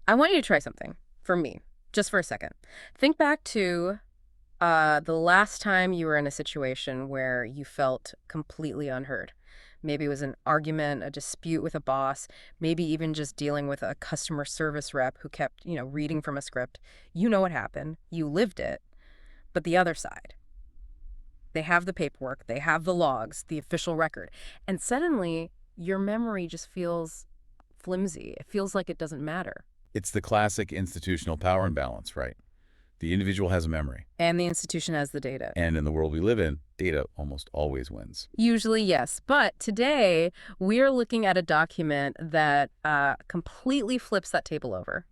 I want you to try something for me, just for a second. Think back to the last time you were in a situation where you felt completely unheard. Maybe it was an argument, a dispute with a boss, maybe even just dealing with a customer service rep who kept, reading from a script. You know what happened. You lived it. But the other side, they have the paperwork, they have the logs, the official record. And suddenly your memory just feels flimsy. It feels like it doesn't matter. It's the classic institutional power imbalance, right? The individual has a memory. And the institution has the data. And in the world we live in, data almost always wins. Usually, yes. But today, we're looking at a document that completely flips that table over.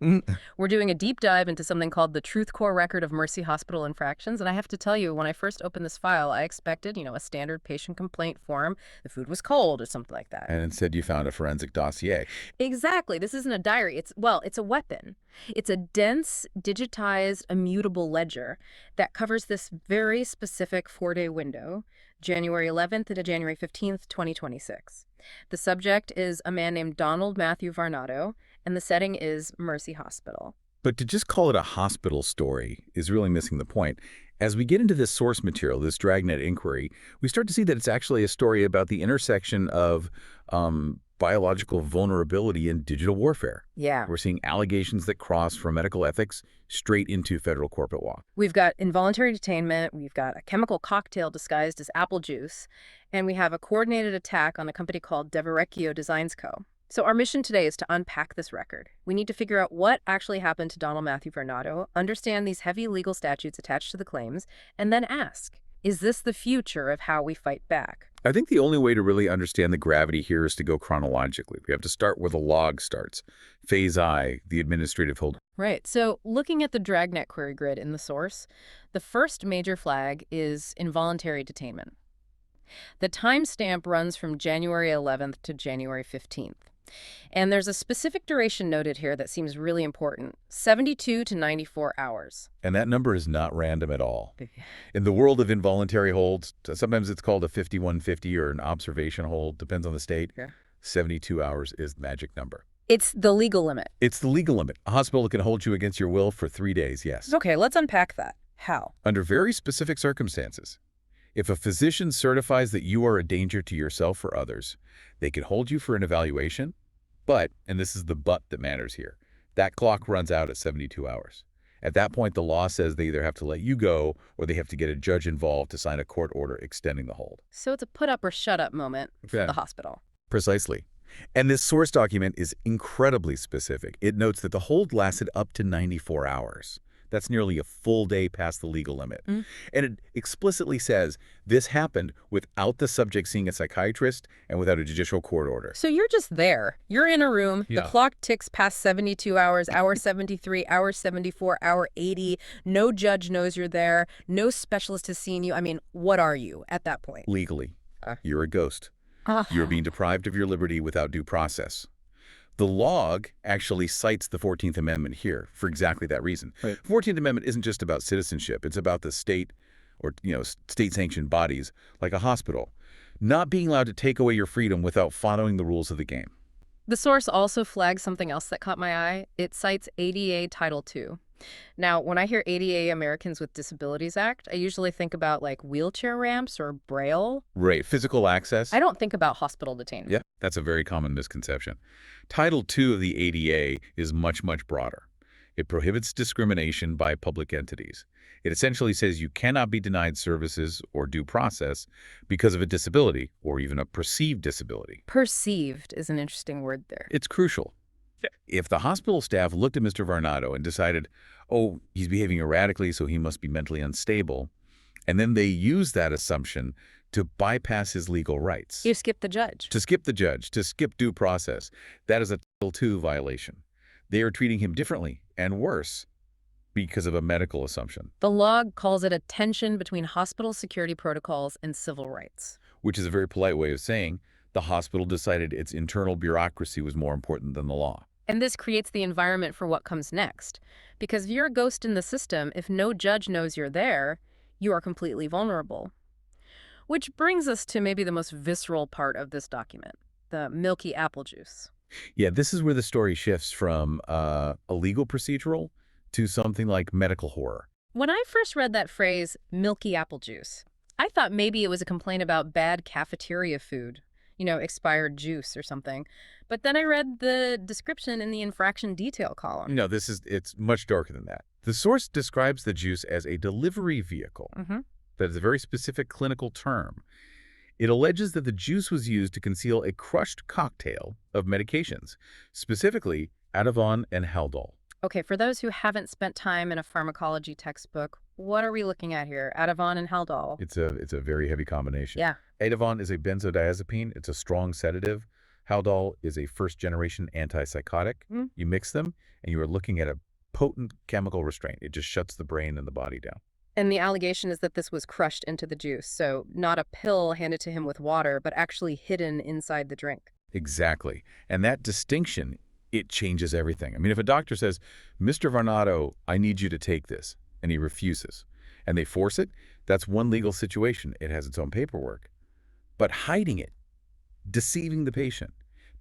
We're doing a deep dive into something called the TruthCore record of Mercy Hospital infractions. And I have to tell you, when I first opened this file, I expected, a standard patient complaint form. The food was cold or something like that. And instead you found a forensic dossier. Exactly. This isn't a diary. It's a weapon. It's a dense, digitized, immutable ledger that covers this very specific 4-day window, January 11th to January 15th, 2026. The subject is a man named Donald Matthew Varnado, and the setting is Mercy Hospital. But to just call it a hospital story is really missing the point. As we get into this source material, this Dragnet Inquiry, we start to see that it's actually a story about the intersection of biological vulnerability and digital warfare. Yeah. We're seeing allegations that cross from medical ethics straight into federal corporate law. We've got involuntary detainment, we've got a chemical cocktail disguised as apple juice, and we have a coordinated attack on a company called Deverecchio Designs Co. So our mission today is to unpack this record. We need to figure out what actually happened to Donald Matthew Varnado, understand these heavy legal statutes attached to the claims, and then ask, is this the future of how we fight back? I think the only way to really understand the gravity here is to go chronologically. We have to start where the log starts. Phase I, the administrative hold. Right. So looking at the Dragnet query grid in the source, the first major flag is involuntary detainment. The timestamp runs from January 11th to January 15th. And there's a specific duration noted here that seems really important, 72 to 94 hours. And that number is not random at all. In the world of involuntary holds, sometimes it's called a 5150 or an observation hold, depends on the state. Yeah. 72 hours is the magic number. It's the legal limit. It's the legal limit. A hospital can hold you against your will for 3 days, yes. Okay, let's unpack that. How? Under very specific circumstances. If a physician certifies that you are a danger to yourself or others, they can hold you for an evaluation, but, and this is the but that matters here, that clock runs out at 72 hours. At that point, the law says they either have to let you go or they have to get a judge involved to sign a court order extending the hold. So it's a put up or shut up moment for the hospital. Precisely. And this source document is incredibly specific. It notes that the hold lasted up to 94 hours. That's nearly a full day past the legal limit. And it explicitly says this happened without the subject seeing a psychiatrist and without a judicial court order. So you're just there. You're in a room. Yeah. The clock ticks past 72 hours, hour 73, hour 74, hour 80. No judge knows you're there. No specialist has seen you. I mean, what are you at that point? Legally, you're a ghost. You're being deprived of your liberty without due process. The log actually cites the 14th Amendment here for exactly that reason. Right. 14th Amendment isn't just about citizenship. It's about the state or, state-sanctioned bodies like a hospital not being allowed to take away your freedom without following the rules of the game. The source also flags something else that caught my eye. It cites ADA Title II. Now, when I hear ADA, Americans with Disabilities Act, I usually think about like wheelchair ramps or Braille. Right, physical access. I don't think about hospital detainment. Yeah, that's a very common misconception. Title II of the ADA is much, much broader. It prohibits discrimination by public entities. It essentially says you cannot be denied services or due process because of a disability or even a perceived disability. Perceived is an interesting word there. It's crucial. If the hospital staff looked at Mr. Varnado and decided, oh, he's behaving erratically, so he must be mentally unstable, and then they use that assumption to bypass his legal rights. You skip the judge. To skip the judge, to skip due process, that is a Title II violation. They are treating him differently and worse because of a medical assumption. The log calls it a tension between hospital security protocols and civil rights. Which is a very polite way of saying the hospital decided its internal bureaucracy was more important than the law. And this creates the environment for what comes next. Because if you're a ghost in the system, if no judge knows you're there, you are completely vulnerable. Which brings us to maybe the most visceral part of this document, the Milky Apple Juice. Yeah, this is where the story shifts from a legal procedural to something like medical horror. When I first read that phrase, Milky Apple Juice, I thought maybe it was a complaint about bad cafeteria food, expired juice or something. But then I read the description in the infraction detail column. No, it's much darker than that. The source describes the juice as a delivery vehicle. That is a very specific clinical term. It alleges that the juice was used to conceal a crushed cocktail of medications, specifically Ativan and Haldol. Okay, for those who haven't spent time in a pharmacology textbook, what are we looking at here? Ativan and Haldol. It's a very heavy combination. Yeah. Ativan is a benzodiazepine. It's a strong sedative. Haldol is a first-generation antipsychotic. You mix them, and you are looking at a potent chemical restraint. It just shuts the brain and the body down. And the allegation is that this was crushed into the juice, so not a pill handed to him with water, but actually hidden inside the drink. Exactly. And that distinction, it changes everything. I mean, if a doctor says, Mr. Varnado, I need you to take this, and he refuses, and they force it, that's one legal situation. It has its own paperwork. But hiding it, deceiving the patient,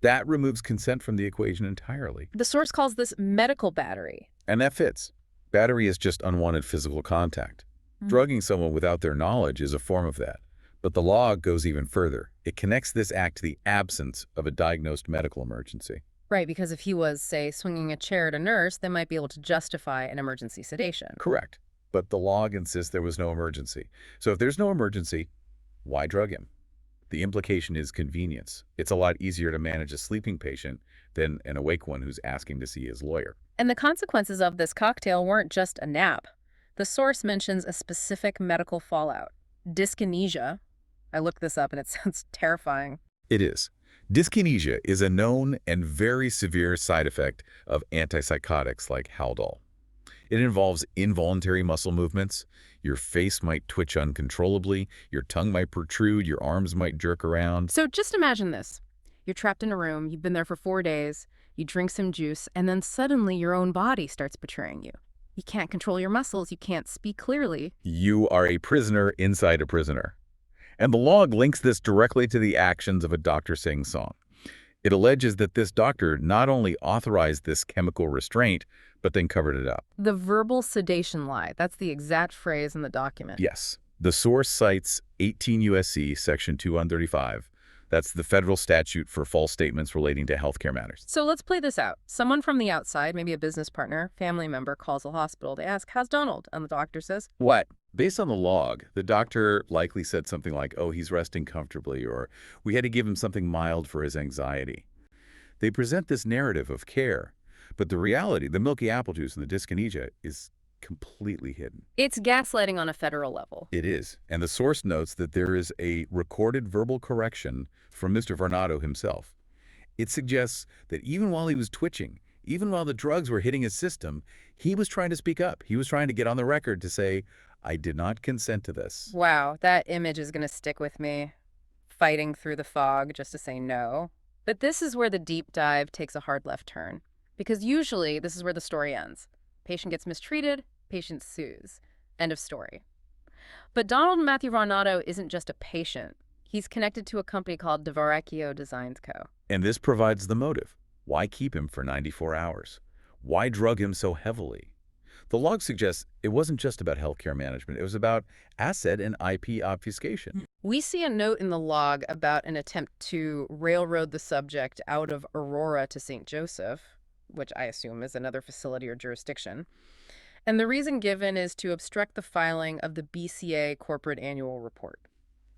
that removes consent from the equation entirely. The source calls this medical battery. And that fits. Battery is just unwanted physical contact. Drugging someone without their knowledge is a form of that. But the law goes even further. It connects this act to the absence of a diagnosed medical emergency. Right, because if he was, say, swinging a chair at a nurse, they might be able to justify an emergency sedation. Correct. But the law insists there was no emergency. So if there's no emergency, why drug him? The implication is convenience. It's a lot easier to manage a sleeping patient than an awake one who's asking to see his lawyer. And the consequences of this cocktail weren't just a nap. The source mentions a specific medical fallout. Dyskinesia. I looked this up and it sounds terrifying. It is. Dyskinesia is a known and very severe side effect of antipsychotics like Haldol. It involves involuntary muscle movements. Your face might twitch uncontrollably, your tongue might protrude, your arms might jerk around. So just imagine this. You're trapped in a room, you've been there for 4 days, you drink some juice, and then suddenly your own body starts betraying you. You can't control your muscles, you can't speak clearly. You are a prisoner inside a prisoner. And the log links this directly to the actions of a Dr. Singh Song. It alleges that this doctor not only authorized this chemical restraint, but then covered it up. The verbal sedation lie, that's the exact phrase in the document. Yes. The source cites 18 U.S.C. Section 2135. That's the federal statute for false statements relating to healthcare matters. So let's play this out. Someone from the outside, maybe a business partner, family member, calls the hospital. They ask, how's Donald? And the doctor says, what? Based on the log, the doctor likely said something like, oh, he's resting comfortably, or we had to give him something mild for his anxiety. They present this narrative of care, but the reality, the Milky Apple Juice and the dyskinesia, is completely hidden. It's gaslighting on a federal level. It is. And the source notes that there is a recorded verbal correction from Mr. Varnado himself. It suggests that even while he was twitching, even while the drugs were hitting his system, he was trying to speak up. He was trying to get on the record to say, I did not consent to this. Wow, that image is going to stick with me. Fighting through the fog just to say no. But this is where the deep dive takes a hard left turn. Because usually this is where the story ends. Patient gets mistreated, patient sues. End of story. But Donald Matthew Varnado isn't just a patient. He's connected to a company called Dragnet Designs Co. And this provides the motive. Why keep him for 94 hours? Why drug him so heavily? The log suggests it wasn't just about healthcare management. It was about asset and IP obfuscation. We see a note in the log about an attempt to railroad the subject out of Aurora to St. Joseph, which I assume is another facility or jurisdiction. And the reason given is to obstruct the filing of the BCA corporate annual report.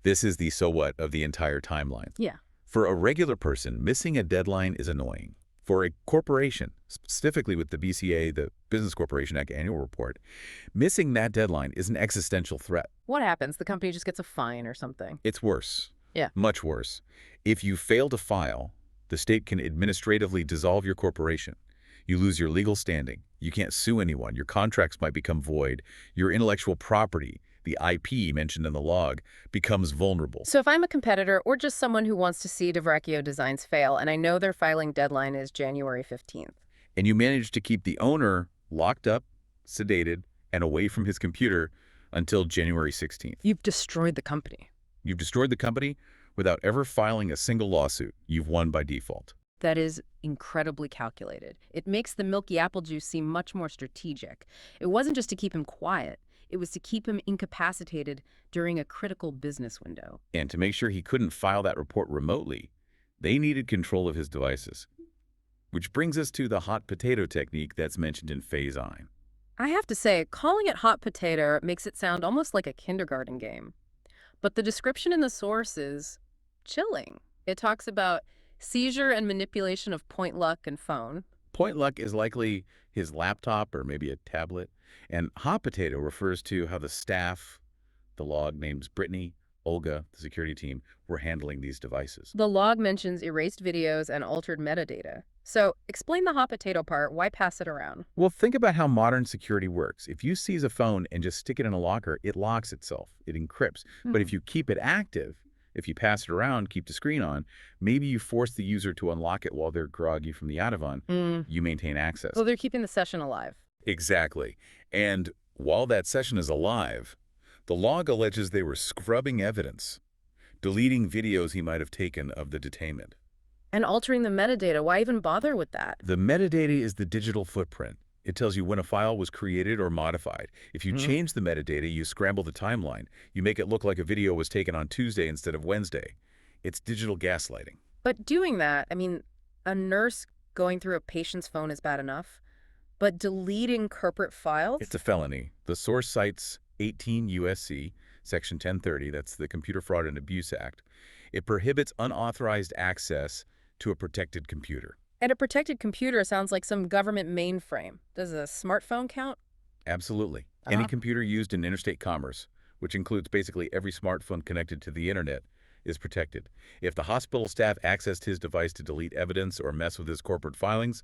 This is the so what of the entire timeline. Yeah. For a regular person, missing a deadline is annoying. For a corporation, specifically with the BCA, the Business Corporation Act annual report, missing that deadline is an existential threat. What happens? The company just gets a fine or something. It's worse. Yeah. Much worse. If you fail to file, the state can administratively dissolve your corporation. You lose your legal standing. You can't sue anyone. Your contracts might become void. Your intellectual property, the IP mentioned in the log, becomes vulnerable. So if I'm a competitor or just someone who wants to see Dragnet Designs fail, and I know their filing deadline is January 15th. And you manage to keep the owner locked up, sedated, and away from his computer until January 16th. You've destroyed the company. You've destroyed the company without ever filing a single lawsuit. You've won by default. That is incredibly calculated. It makes the Milky Apple Juice seem much more strategic. It wasn't just to keep him quiet. It was to keep him incapacitated during a critical business window. And to make sure he couldn't file that report remotely, they needed control of his devices. Which brings us to the hot potato technique that's mentioned in Phase I. I have to say, calling it hot potato makes it sound almost like a kindergarten game. But the description in the source is chilling. It talks about seizure and manipulation of point luck and phone. Point luck is likely his laptop or maybe a tablet. And hot potato refers to how the staff, the log names Brittany, Olga, the security team, were handling these devices. The log mentions erased videos and altered metadata. So explain the hot potato part. Why pass it around? Well, think about how modern security works. If you seize a phone and just stick it in a locker, it locks itself. It encrypts. But if you keep it active, if you pass it around, keep the screen on, maybe you force the user to unlock it while they're groggy from the Ativan, you maintain access. So they're keeping the session alive. Exactly. And while that session is alive, the log alleges they were scrubbing evidence, deleting videos he might have taken of the detainment. And altering the metadata. Why even bother with that? The metadata is the digital footprint. It tells you when a file was created or modified. If you change the metadata, you scramble the timeline. You make it look like a video was taken on Tuesday instead of Wednesday. It's digital gaslighting. But doing that, I mean, a nurse going through a patient's phone is bad enough. But deleting corporate files? It's a felony. The source cites 18 U.S.C. Section 1030, that's the Computer Fraud and Abuse Act. It prohibits unauthorized access to a protected computer. And a protected computer sounds like some government mainframe. Does a smartphone count? Absolutely. Any computer used in interstate commerce, which includes basically every smartphone connected to the internet, is protected. If the hospital staff accessed his device to delete evidence or mess with his corporate filings,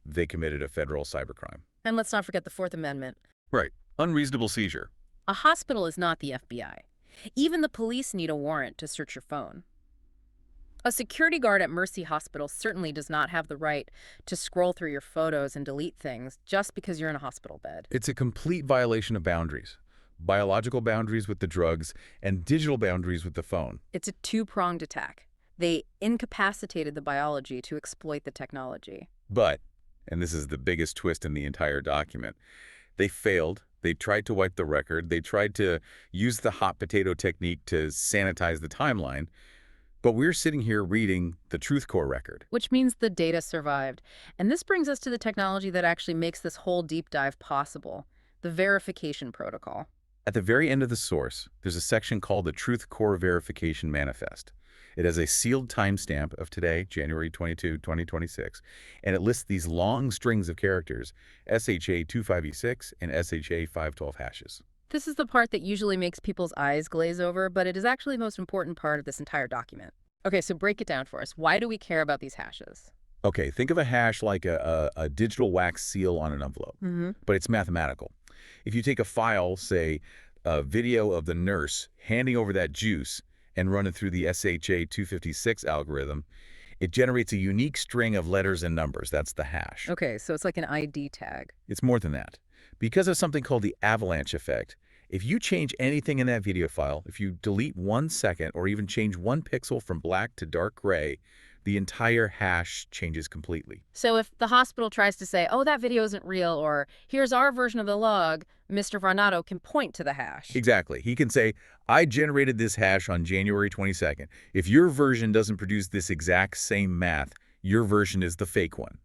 they committed a federal cybercrime. And let's not forget the Fourth Amendment. Right. Unreasonable seizure. A hospital is not the FBI. Even the police need a warrant to search your phone. A security guard at Mercy Hospital certainly does not have the right to scroll through your photos and delete things just because you're in a hospital bed. It's a complete violation of boundaries. Biological boundaries with the drugs and digital boundaries with the phone. It's a two-pronged attack. They incapacitated the biology to exploit the technology. But, and this is the biggest twist in the entire document, they failed. They tried to wipe the record. They tried to use the hot potato technique to sanitize the timeline. But we're sitting here reading the TruthCore record. Which means the data survived. And this brings us to the technology that actually makes this whole deep dive possible, the verification protocol. At the very end of the source, there's a section called the TruthCore Verification Manifest. It has a sealed timestamp of today, January 22, 2026, and it lists these long strings of characters, SHA-25E6 and SHA-512 hashes. This is the part that usually makes people's eyes glaze over, but it is actually the most important part of this entire document. Okay, so break it down for us. Why do we care about these hashes? Okay, think of a hash like a digital wax seal on an envelope, but it's mathematical. If you take a file, say, a video of the nurse handing over that juice and run it through the SHA-256 algorithm, it generates a unique string of letters and numbers. That's the hash. Okay, so it's like an ID tag. It's more than that. Because of something called the avalanche effect, if you change anything in that video file, if you delete 1 second or even change 1 pixel from black to dark gray, the entire hash changes completely. So if the hospital tries to say, oh, that video isn't real, or here's our version of the log, Mr. Varnado can point to the hash. Exactly. He can say, I generated this hash on January 22nd. If your version doesn't produce this exact same math, your version is the fake one.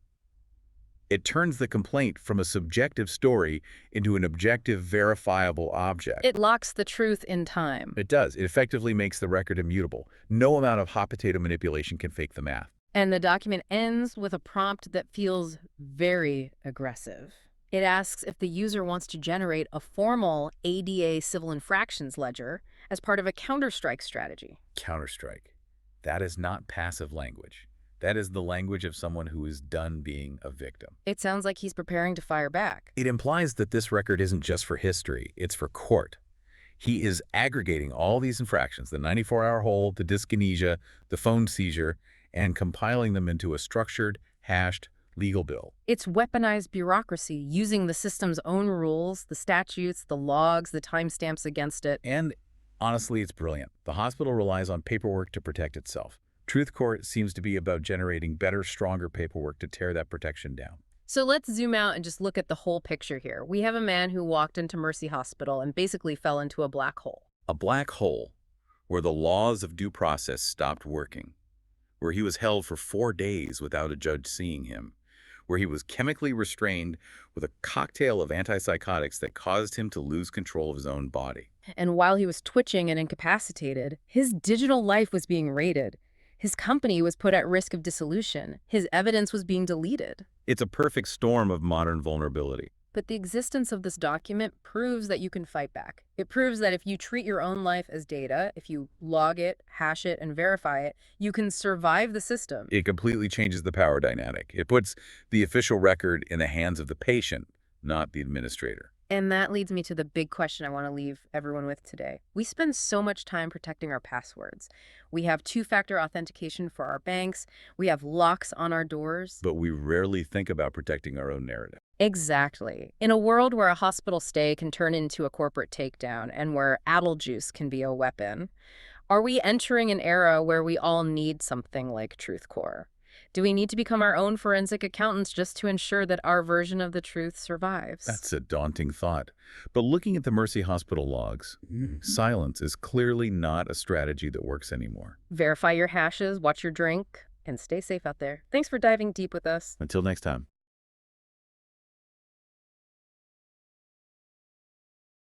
It turns the complaint from a subjective story into an objective, verifiable object. It locks the truth in time. It does. It effectively makes the record immutable. No amount of hot potato manipulation can fake the math. And the document ends with a prompt that feels very aggressive. It asks if the user wants to generate a formal ADA civil infractions ledger as part of a counterstrike strategy. Counterstrike. That is not passive language. That is the language of someone who is done being a victim. It sounds like he's preparing to fire back. It implies that this record isn't just for history, it's for court. He is aggregating all these infractions, the 94-hour hold, the dyskinesia, the phone seizure, and compiling them into a structured, hashed legal bill. It's weaponized bureaucracy using the system's own rules, the statutes, the logs, the timestamps against it. And honestly, it's brilliant. The hospital relies on paperwork to protect itself. TruthCore seems to be about generating better, stronger paperwork to tear that protection down. So let's zoom out and just look at the whole picture here. We have a man who walked into Mercy Hospital and basically fell into a black hole. A black hole where the laws of due process stopped working, where he was held for 4 days without a judge seeing him, where he was chemically restrained with a cocktail of antipsychotics that caused him to lose control of his own body. And while he was twitching and incapacitated, his digital life was being raided. His company was put at risk of dissolution. His evidence was being deleted. It's a perfect storm of modern vulnerability. But the existence of this document proves that you can fight back. It proves that if you treat your own life as data, if you log it, hash it, and verify it, you can survive the system. It completely changes the power dynamic. It puts the official record in the hands of the patient, not the administrator. And that leads me to the big question I want to leave everyone with today. We spend so much time protecting our passwords. We have two-factor authentication for our banks. We have locks on our doors. But we rarely think about protecting our own narrative. Exactly. In a world where a hospital stay can turn into a corporate takedown and where apple juice can be a weapon, are we entering an era where we all need something like TruthCore? Do we need to become our own forensic accountants just to ensure that our version of the truth survives? That's a daunting thought. But looking at the Mercy Hospital logs, silence is clearly not a strategy that works anymore. Verify your hashes, watch your drink, and stay safe out there. Thanks for diving deep with us. Until next time.